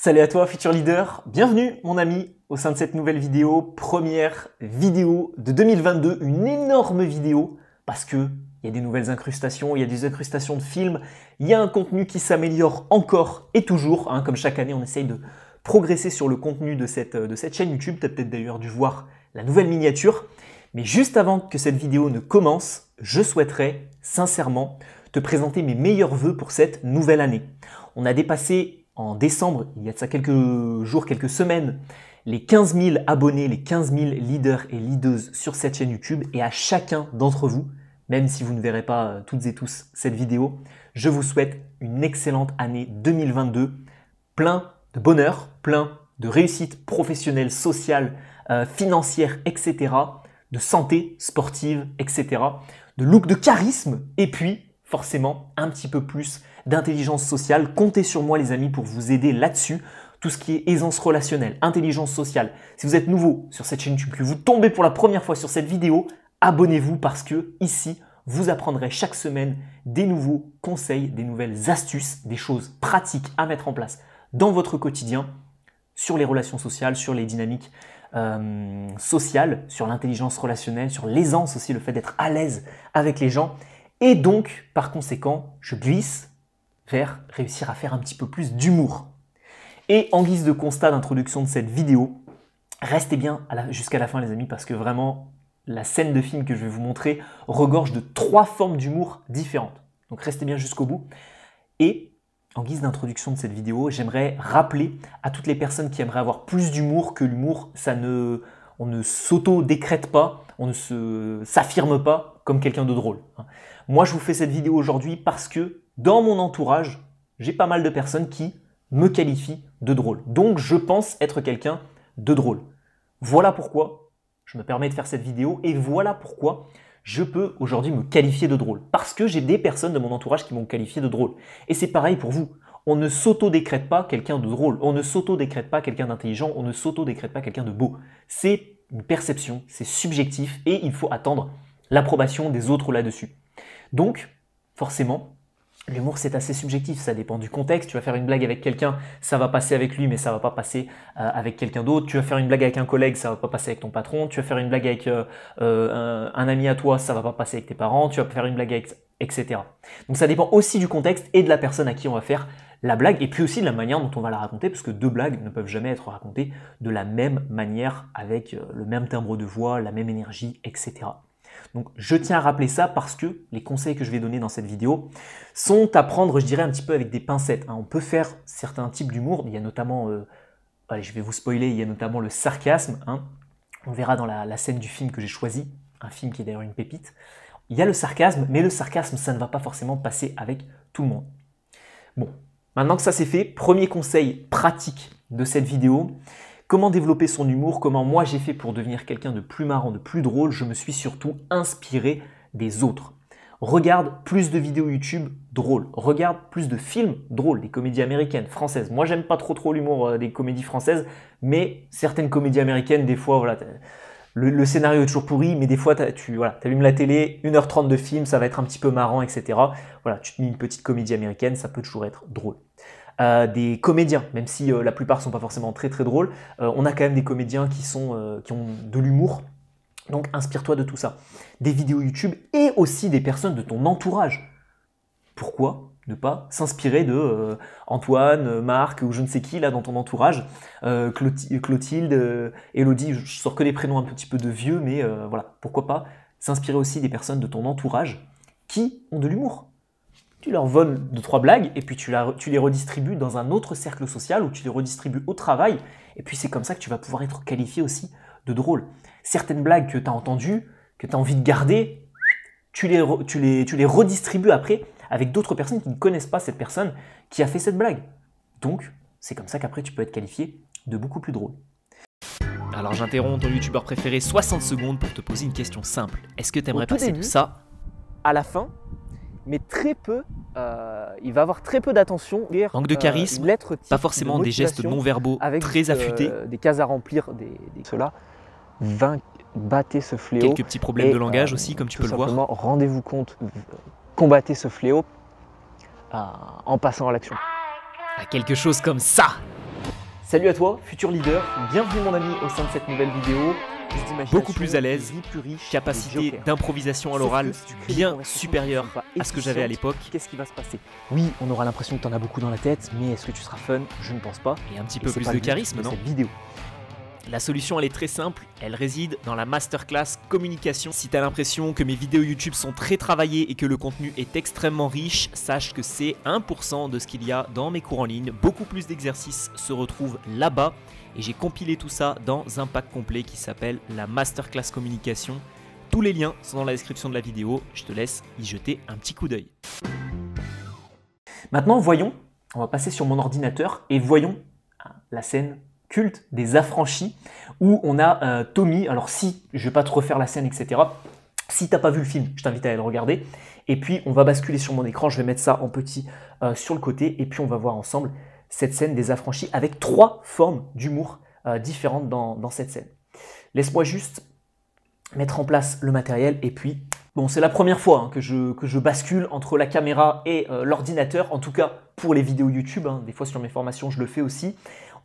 Salut à toi futur leader, bienvenue mon ami au sein de cette nouvelle vidéo, première vidéo de 2022, une énorme vidéo parce que il y a des nouvelles incrustations, il y a des incrustations de films, il y a un contenu qui s'améliore encore et toujours, comme chaque année on essaye de progresser sur le contenu de cette chaîne YouTube, tu as peut-être d'ailleurs dû voir la nouvelle miniature, mais juste avant que cette vidéo ne commence, je souhaiterais sincèrement te présenter mes meilleurs vœux pour cette nouvelle année. On a dépassé en décembre, il y a de ça quelques jours, quelques semaines, les 15 000 abonnés, les 15 000 leaders et leaders sur cette chaîne YouTube. Et à chacun d'entre vous, même si vous ne verrez pas toutes et tous cette vidéo, je vous souhaite une excellente année 2022, plein de bonheur, plein de réussite professionnelle, sociale, financière, etc., de santé sportive, etc., de look, de charisme, et puis forcément un petit peu plus d'intelligence sociale. Comptez sur moi les amis pour vous aider là-dessus. Tout ce qui est aisance relationnelle, intelligence sociale. Si vous êtes nouveau sur cette chaîne YouTube, que vous tombez pour la première fois sur cette vidéo, abonnez-vous parce que ici, vous apprendrez chaque semaine des nouveaux conseils, des nouvelles astuces, des choses pratiques à mettre en place dans votre quotidien sur les relations sociales, sur les dynamiques sociales, sur l'intelligence relationnelle, sur l'aisance aussi, le fait d'être à l'aise avec les gens. Et donc, par conséquent, je glisse vers réussir à faire un petit peu plus d'humour. Et en guise de constat d'introduction de cette vidéo, restez bien jusqu'à la fin les amis, parce que vraiment, la scène de film que je vais vous montrer regorge de 3 formes d'humour différentes. Donc restez bien jusqu'au bout. Et en guise d'introduction de cette vidéo, j'aimerais rappeler à toutes les personnes qui aimeraient avoir plus d'humour que l'humour, on ne s'auto-décrète pas, on ne s'affirme pas comme quelqu'un de drôle. Moi, je vous fais cette vidéo aujourd'hui parce que dans mon entourage, j'ai pas mal de personnes qui me qualifient de drôle. Donc, je pense être quelqu'un de drôle. Voilà pourquoi je me permets de faire cette vidéo et voilà pourquoi je peux aujourd'hui me qualifier de drôle. Parce que j'ai des personnes de mon entourage qui m'ont qualifié de drôle. Et c'est pareil pour vous. On ne s'auto-décrète pas quelqu'un de drôle. On ne s'auto-décrète pas quelqu'un d'intelligent. On ne s'auto-décrète pas quelqu'un de beau. C'est une perception, c'est subjectif et il faut attendre l'approbation des autres là-dessus. Donc, forcément, l'humour c'est assez subjectif, ça dépend du contexte. Tu vas faire une blague avec quelqu'un, ça va passer avec lui, mais ça va pas passer avec quelqu'un d'autre. Tu vas faire une blague avec un collègue, ça va pas passer avec ton patron. Tu vas faire une blague avec un ami à toi, ça va pas passer avec tes parents. Tu vas faire une blague avec, etc. Donc ça dépend aussi du contexte et de la personne à qui on va faire la blague, et puis aussi de la manière dont on va la raconter, parce que 2 blagues ne peuvent jamais être racontées de la même manière, avec le même timbre de voix, la même énergie, etc. Donc je tiens à rappeler ça parce que les conseils que je vais donner dans cette vidéo sont à prendre, je dirais, un petit peu avec des pincettes. On peut faire certains types d'humour, il y a notamment, allez, je vais vous spoiler, il y a notamment le sarcasme. On verra dans la scène du film que j'ai choisi, un film qui est d'ailleurs une pépite. Il y a le sarcasme, mais le sarcasme, ça ne va pas forcément passer avec tout le monde. Bon, maintenant que ça c'est fait, premier conseil pratique de cette vidéo. Comment développer son humour, comment moi j'ai fait pour devenir quelqu'un de plus marrant, de plus drôle. Je me suis surtout inspiré des autres. Regarde plus de vidéos YouTube drôles, regarde plus de films drôles, des comédies américaines, françaises. Moi j'aime pas trop l'humour des comédies françaises, mais certaines comédies américaines, des fois, voilà, le scénario est toujours pourri, mais des fois tu allumes la télé, 1h30 de film, ça va être un petit peu marrant, etc. Voilà, tu te mets une petite comédie américaine, ça peut toujours être drôle. Des comédiens, même si la plupart ne sont pas forcément très drôles, on a quand même des comédiens qui ont de l'humour, donc inspire-toi de tout ça. Des vidéos YouTube et aussi des personnes de ton entourage. Pourquoi ne pas s'inspirer de Antoine, Marc ou je ne sais qui là dans ton entourage, Clotilde, Elodie, je sors que des prénoms un petit peu de vieux, mais voilà, pourquoi pas s'inspirer aussi des personnes de ton entourage qui ont de l'humour. Tu leur voles 2-3 blagues et puis tu les redistribues dans un autre cercle social ou tu les redistribues au travail. Et puis c'est comme ça que tu vas pouvoir être qualifié aussi de drôle. Certaines blagues que tu as entendues, que tu as envie de garder, tu les redistribues après avec d'autres personnes qui ne connaissent pas cette personne qui a fait cette blague. Donc c'est comme ça qu'après tu peux être qualifié de beaucoup plus drôle. Alors j'interromps ton youtubeur préféré 60 secondes pour te poser une question simple. Est-ce que tu aimerais passer de ça à la fin, mais très peu, il va avoir très peu d'attention. Manque de charisme, pas forcément des gestes non-verbaux très affûtés. Des cases à remplir, cela, battez ce fléau. Quelques petits problèmes de langage aussi, comme tu peux le voir. Rendez-vous compte, combattez ce fléau en passant à l'action. À quelque chose comme ça. Salut à toi, futur leader, bienvenue mon ami au sein de cette nouvelle vidéo. Beaucoup plus à l'aise, capacité d'improvisation à l'oral bien supérieure à ce que j'avais à l'époque. Qu'est-ce qui va se passer? Oui, on aura l'impression que tu en as beaucoup dans la tête, mais est-ce que tu seras fun? Je ne pense pas. Et un petit peu plus de charisme, non? Cette vidéo. La solution, elle est très simple, elle réside dans la masterclass communication. Si tu as l'impression que mes vidéos YouTube sont très travaillées et que le contenu est extrêmement riche, sache que c'est 1% de ce qu'il y a dans mes cours en ligne. Beaucoup plus d'exercices se retrouvent là-bas et j'ai compilé tout ça dans un pack complet qui s'appelle la masterclass communication. Tous les liens sont dans la description de la vidéo, je te laisse y jeter un petit coup d'œil. Maintenant, voyons, on va passer sur mon ordinateur et voyons la scène culte des Affranchis où on a Tommy. Alors si, je vais pas te refaire la scène, etc. Si t'as pas vu le film, je t'invite à aller le regarder. Et puis on va basculer sur mon écran, je vais mettre ça en petit sur le côté et puis on va voir ensemble cette scène des Affranchis avec 3 formes d'humour différentes dans cette scène. Laisse-moi juste mettre en place le matériel et puis bon, c'est la première fois que je bascule entre la caméra et l'ordinateur, en tout cas pour les vidéos YouTube, des fois sur mes formations je le fais aussi.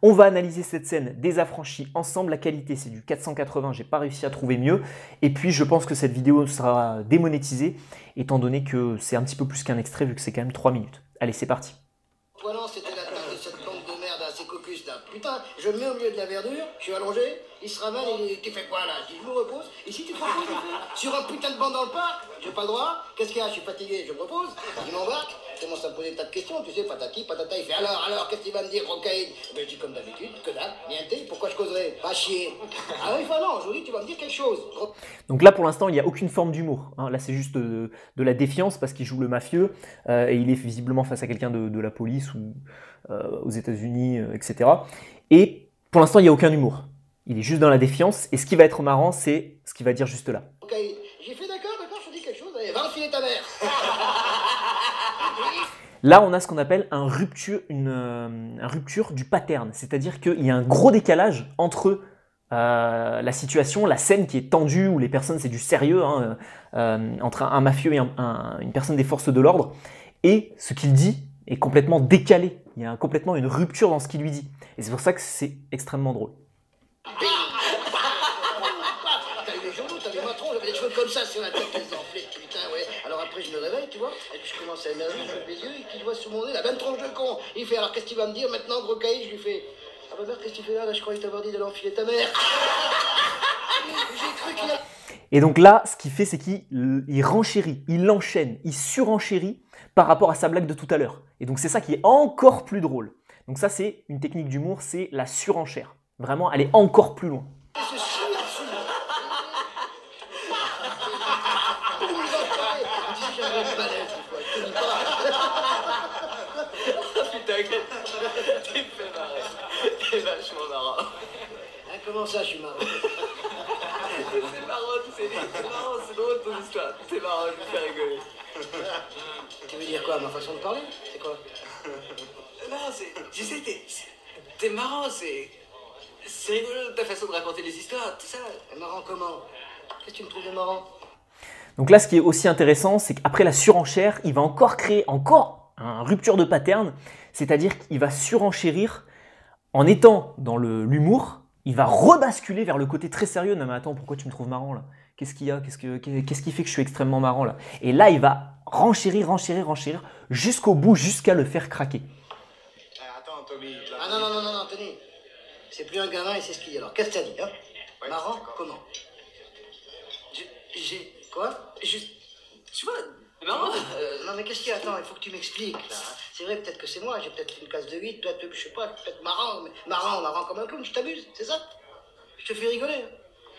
On va analyser cette scène des Affranchis ensemble. La qualité, c'est du 480, j'ai pas réussi à trouver mieux. Et puis, je pense que cette vidéo sera démonétisée, étant donné que c'est un petit peu plus qu'un extrait, vu que c'est quand même 3 minutes. Allez, c'est parti. Voilà, c'était la table de cette plante de merde à ces cocus là. Putain, je me mets au milieu de la verdure, je suis allongé, il se ramène et tu fais quoi là? Je dis, je me repose. Et si tu te reposes, sur un putain de banc dans le parc, j'ai pas le droit. Qu'est-ce qu'il y a? Je suis fatigué, je me repose. Il m'embarque, il commence à me poser des tas de questions, tu sais, patati, patata. Il fait alors, qu'est-ce qu'il va me dire, Rocaïne? Ben, je dis comme d'habitude, que dalle, niente, pourquoi je causerais? Pas chier. Ah oui, enfin non, je vous dis, tu vas me dire quelque chose. Donc là, pour l'instant, il n'y a aucune forme d'humour. Là, c'est juste de la défiance parce qu'il joue le mafieux et il est visiblement face à quelqu'un de la police ou aux États-Unis, etc. Et pour l'instant, il n'y a aucun humour. Il est juste dans la défiance. Et ce qui va être marrant, c'est ce qu'il va dire juste là. Ok, j'ai fait d'accord, je te dis quelque chose, allez, va enfiler ta mère. Là, on a ce qu'on appelle une rupture du pattern. C'est-à-dire qu'il y a un gros décalage entre la situation, la scène qui est tendue, où les personnes, c'est du sérieux, entre un mafieux et une personne des forces de l'ordre, et ce qu'il dit est complètement décalé. Il y a complètement une rupture dans ce qu'il lui dit. Et c'est pour ça que c'est extrêmement drôle. T'as eu les journaux, t'as les matrons, j'avais des cheveux comme ça sur la tête, les enflés, putain, ouais. Alors après, je me réveille, tu vois, et puis je commence à énerver, je lève les yeux, et qu'il voit sur mon nez la même tronche de con. Il fait, alors qu'est-ce qu'il va me dire maintenant, gros caïd? Je lui fais, ah bah merde, qu'est-ce que tu fais là? Là, je croyais t'avoir dit d'aller enfiler ta mère. J'ai cru qu'il a... Et donc là, ce qu'il fait, c'est qu'il renchérit, il enchaîne, il surenchérit par rapport à sa blague de tout à l'heure. Et donc c'est ça qui est encore plus drôle. Donc ça, c'est une technique d'humour, c'est la surenchère. Vraiment, aller encore plus loin. Putain, t'es fait marrer. T'es vachement marrant. Hein, comment ça, je suis marrant? C'est marrant, c'est marrant, c'est drôle ton histoire. C'est marrant, je me fais rigoler. Tu veux dire quoi, ma façon de parler? C'est quoi? Non, c'est... Tu sais, t'es marrant, c'est rigolo ta façon de raconter les histoires, tout ça. Marrant comment? Qu'est-ce que tu me trouves de marrant? Donc là, ce qui est aussi intéressant, c'est qu'après la surenchère, il va encore créer une rupture de pattern, c'est-à-dire qu'il va surenchérir en étant dans l'humour, il va rebasculer vers le côté très sérieux. Non mais attends, pourquoi tu me trouves marrant là? Qu'est-ce qu'il y a? Qu'est-ce qui fait que je suis extrêmement marrant là? Et là, il va renchérir jusqu'au bout, jusqu'à le faire craquer. Attends, Tommy. Ah non, Tony. C'est plus un gamin et c'est ce qu'il y a. Alors, qu'est-ce que t'as dit, hein? Ouais, marrant, comment? J'ai... Quoi? Tu vois, marrant. Non, mais qu'est-ce qu'il y a? Attends, il faut que tu m'expliques, là. C'est vrai, peut-être que c'est moi, j'ai peut-être une classe de 8, toi, je sais pas, peut-être marrant, mais marrant comme un clown, tu t'amuses, c'est ça? Je te fais rigoler, hein.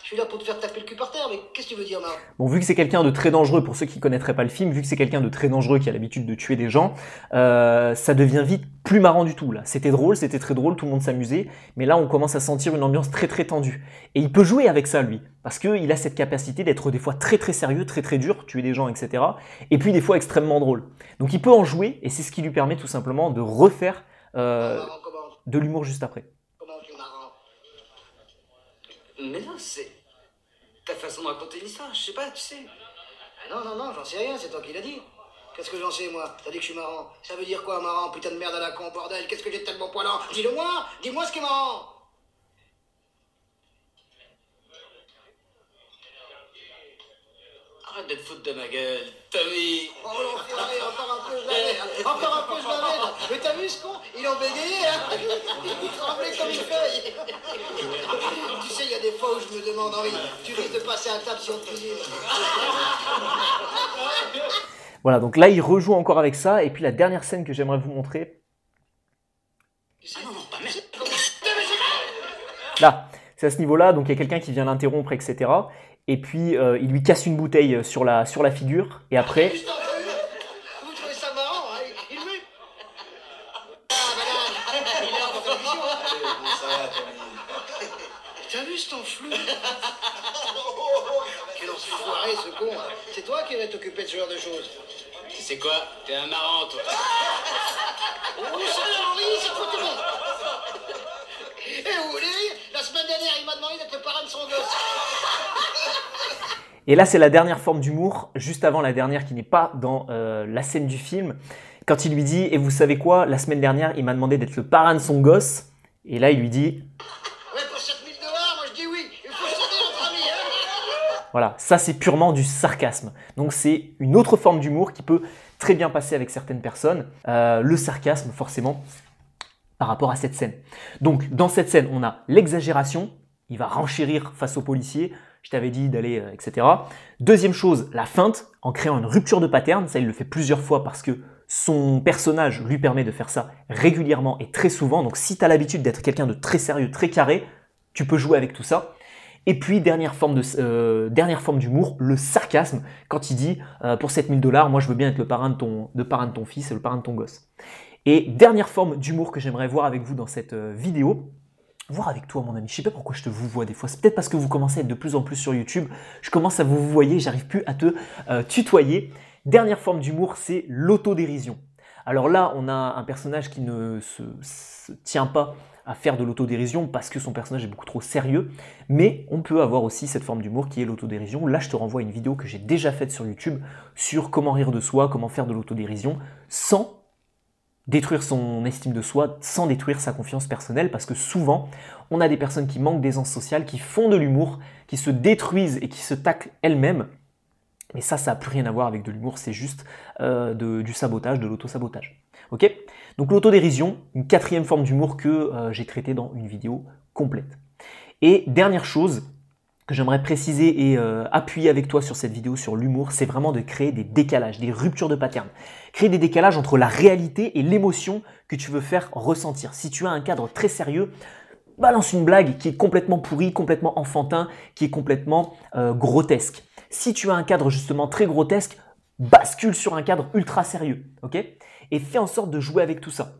Je suis là pour te faire taper le cul par terre, mais qu'est-ce que tu veux dire, marrant? Bon, vu que c'est quelqu'un de très dangereux, pour ceux qui ne connaîtraient pas le film, vu que c'est quelqu'un de très dangereux qui a l'habitude de tuer des gens, ça devient vite plus marrant du tout, là. C'était drôle, c'était très drôle, tout le monde s'amusait, mais là, on commence à sentir une ambiance très très tendue. Et il peut jouer avec ça, lui, parce qu'il a cette capacité d'être des fois très très sérieux, très très dur, tuer des gens, etc. Et puis des fois extrêmement drôle. Donc il peut en jouer, et c'est ce qui lui permet tout simplement de refaire Marrant, comment? de l'humour juste après. Comment tu es marrant? Mais non, c'est... ta façon de raconter une histoire, je sais pas, tu sais. Ah non, j'en sais rien, c'est toi qui l'as dit. Qu'est-ce que j'en sais, moi? T'as dit que je suis marrant. Ça veut dire quoi, marrant? Putain de merde à la con, bordel. Qu'est-ce que j'ai de tellement poilant? Dis-le-moi! Dis-moi ce qui est marrant! Arrête de te foutre de ma gueule, Tommy. Oh l'enfoiré, encore un peu, je l'avais. Encore un peu, je l'avais. Mais t'as vu ce con? Il en bégayait, hein? Il tremblait comme une feuille. Tu sais, il y a des fois où je me demande, Henri, tu risques de passer à table si on te cuisine. Voilà, donc là, il rejoue encore avec ça. Et puis la dernière scène que j'aimerais vous montrer. Ah non, non, pas merde. Là, c'est à ce niveau-là. Donc il y a quelqu'un qui vient l'interrompre, etc. Et puis il lui casse une bouteille sur la figure. Et après... Vous trouvez ça marrant, hein? Il me... Ah, madame, il est en télévision. T'as vu cet enflure? Quel enfoiré, ce con, hein. C'est toi qui vas t'occuper de ce genre de choses. Tu sais quoi? T'es un marrant, toi. Oh, ça Henri, ça fout tout le monde. Et vous voulez rire? La semaine dernière, il m'a demandé d'être le parrain de son gosse. Et là, c'est la dernière forme d'humour, juste avant la dernière qui n'est pas dans la scène du film. Quand il lui dit « Et vous savez quoi? La semaine dernière, il m'a demandé d'être le parrain de son gosse. » Et là, il lui dit... Ouais, pour 7 000 $, moi je dis oui. Il faut s'aider entre amis, hein. Voilà, ça c'est purement du sarcasme. Donc c'est une autre forme d'humour qui peut très bien passer avec certaines personnes. Le sarcasme, forcément, par rapport à cette scène. Donc dans cette scène, on a l'exagération. Il va renchérir face au policier. Je t'avais dit d'aller, etc. Deuxième chose, la feinte, en créant une rupture de pattern. Ça, il le fait plusieurs fois parce que son personnage lui permet de faire ça régulièrement et très souvent. Donc si tu as l'habitude d'être quelqu'un de très sérieux, très carré, tu peux jouer avec tout ça. Et puis, dernière forme d'humour, le sarcasme, quand il dit pour 7 000 $, moi je veux bien être le parrain de ton fils et le parrain de ton gosse. Et dernière forme d'humour que j'aimerais voir avec vous dans cette vidéo, voir avec toi mon ami, je sais pas pourquoi je te vous vois des fois, c'est peut-être parce que vous commencez à être de plus en plus sur YouTube, je commence à vous voyer, j'arrive plus à te tutoyer. Dernière forme d'humour, c'est l'autodérision. Alors là, on a un personnage qui ne se tient pas à faire de l'autodérision parce que son personnage est beaucoup trop sérieux, mais on peut avoir aussi cette forme d'humour qui est l'autodérision. Là, je te renvoie à une vidéo que j'ai déjà faite sur YouTube sur comment rire de soi, comment faire de l'autodérision sans détruire son estime de soi, sans détruire sa confiance personnelle, parce que souvent, on a des personnes qui manquent d'aisance sociale, qui font de l'humour, qui se détruisent et qui se taclent elles-mêmes. Mais ça n'a plus rien à voir avec de l'humour, c'est juste du sabotage, de l'auto-sabotage. Ok? Donc l'autodérision, une quatrième forme d'humour que j'ai traitée dans une vidéo complète. Et dernière chose que j'aimerais préciser et appuyer avec toi sur cette vidéo sur l'humour, c'est vraiment de créer des décalages, des ruptures de pattern. Créer des décalages entre la réalité et l'émotion que tu veux faire ressentir. Si tu as un cadre très sérieux, balance une blague qui est complètement pourrie, complètement enfantin, qui est complètement grotesque. Si tu as un cadre justement très grotesque, bascule sur un cadre ultra sérieux, ok? Et fais en sorte de jouer avec tout ça.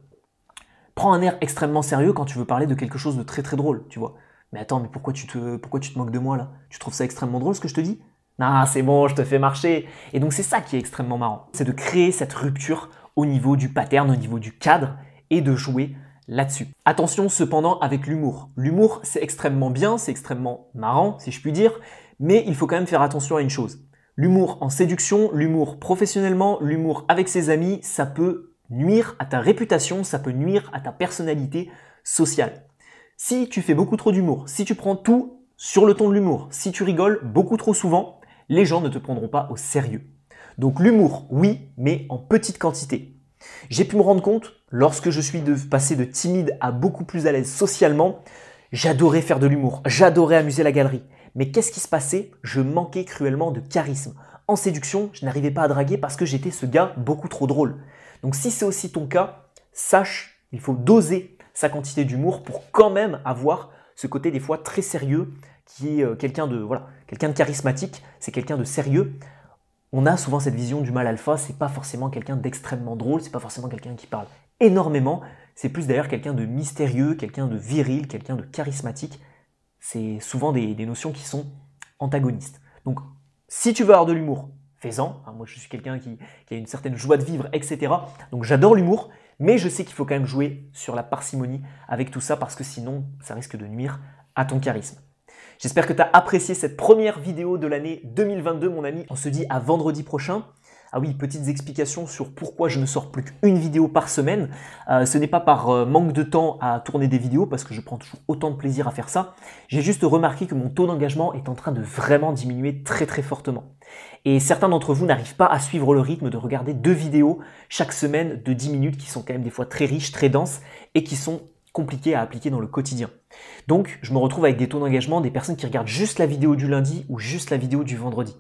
Prends un air extrêmement sérieux quand tu veux parler de quelque chose de très très drôle, tu vois. Mais attends, mais pourquoi tu te moques de moi là? Tu trouves ça extrêmement drôle ce que je te dis? Ah, c'est bon, je te fais marcher. Et donc c'est ça qui est extrêmement marrant. C'est de créer cette rupture au niveau du pattern, au niveau du cadre et de jouer là-dessus. Attention cependant avec l'humour. L'humour, c'est extrêmement bien, c'est extrêmement marrant, si je puis dire, mais il faut quand même faire attention à une chose. L'humour en séduction, l'humour professionnellement, l'humour avec ses amis, ça peut nuire à ta réputation, ça peut nuire à ta personnalité sociale. Si tu fais beaucoup trop d'humour, si tu prends tout sur le ton de l'humour, si tu rigoles beaucoup trop souvent, les gens ne te prendront pas au sérieux. Donc l'humour, oui, mais en petite quantité. J'ai pu me rendre compte, lorsque je suis passé de timide à beaucoup plus à l'aise socialement, j'adorais faire de l'humour, j'adorais amuser la galerie. Mais qu'est-ce qui se passait? Je manquais cruellement de charisme. En séduction, je n'arrivais pas à draguer parce que j'étais ce gars beaucoup trop drôle. Donc si c'est aussi ton cas, sache, il faut doser sa quantité d'humour pour quand même avoir ce côté des fois très sérieux qui est quelqu'un de charismatique, c'est quelqu'un de sérieux. On a souvent cette vision du mâle alpha, c'est pas forcément quelqu'un d'extrêmement drôle, c'est pas forcément quelqu'un qui parle énormément, c'est plus d'ailleurs quelqu'un de mystérieux, quelqu'un de viril, quelqu'un de charismatique. C'est souvent des notions qui sont antagonistes. Donc si tu veux avoir de l'humour, fais-en. Moi je suis quelqu'un qui a une certaine joie de vivre, etc. Donc j'adore l'humour, mais je sais qu'il faut quand même jouer sur la parcimonie avec tout ça parce que sinon ça risque de nuire à ton charisme. J'espère que tu as apprécié cette première vidéo de l'année 2022 mon ami. On se dit à vendredi prochain Ah oui, petites explications sur pourquoi je ne sors plus qu'une vidéo par semaine. Ce n'est pas par manque de temps à tourner des vidéos, parce que je prends toujours autant de plaisir à faire ça. J'ai juste remarqué que mon taux d'engagement est en train de vraiment diminuer très très fortement. Et certains d'entre vous n'arrivent pas à suivre le rythme de regarder 2 vidéos chaque semaine de 10 minutes qui sont quand même des fois très riches, très denses et qui sont compliquées à appliquer dans le quotidien. Donc, je me retrouve avec des taux d'engagement des personnes qui regardent juste la vidéo du lundi ou juste la vidéo du vendredi.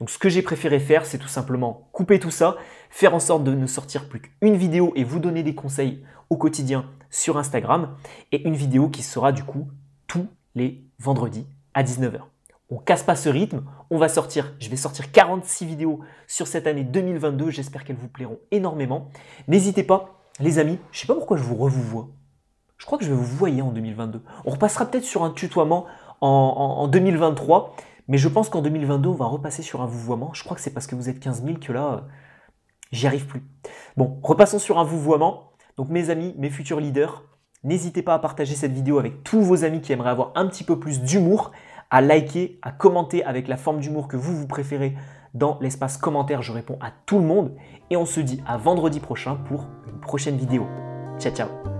Donc ce que j'ai préféré faire, c'est tout simplement couper tout ça, faire en sorte de ne sortir plus qu'une vidéo et vous donner des conseils au quotidien sur Instagram et une vidéo qui sera du coup tous les vendredis à 19 h. On casse pas ce rythme, je vais sortir 46 vidéos sur cette année 2022, j'espère qu'elles vous plairont énormément. N'hésitez pas, les amis, je sais pas pourquoi je vous revois. Je crois que je vais vous voyer en 2022. On repassera peut-être sur un tutoiement en 2023. Mais je pense qu'en 2022, on va repasser sur un vouvoiement. Je crois que c'est parce que vous êtes 15 000 que là, j'y arrive plus. Bon, repassons sur un vouvoiement. Donc mes amis, mes futurs leaders, n'hésitez pas à partager cette vidéo avec tous vos amis qui aimeraient avoir un petit peu plus d'humour, à liker, à commenter avec la forme d'humour que vous préférez dans l'espace commentaire. Je réponds à tout le monde. Et on se dit à vendredi prochain pour une prochaine vidéo. Ciao, ciao.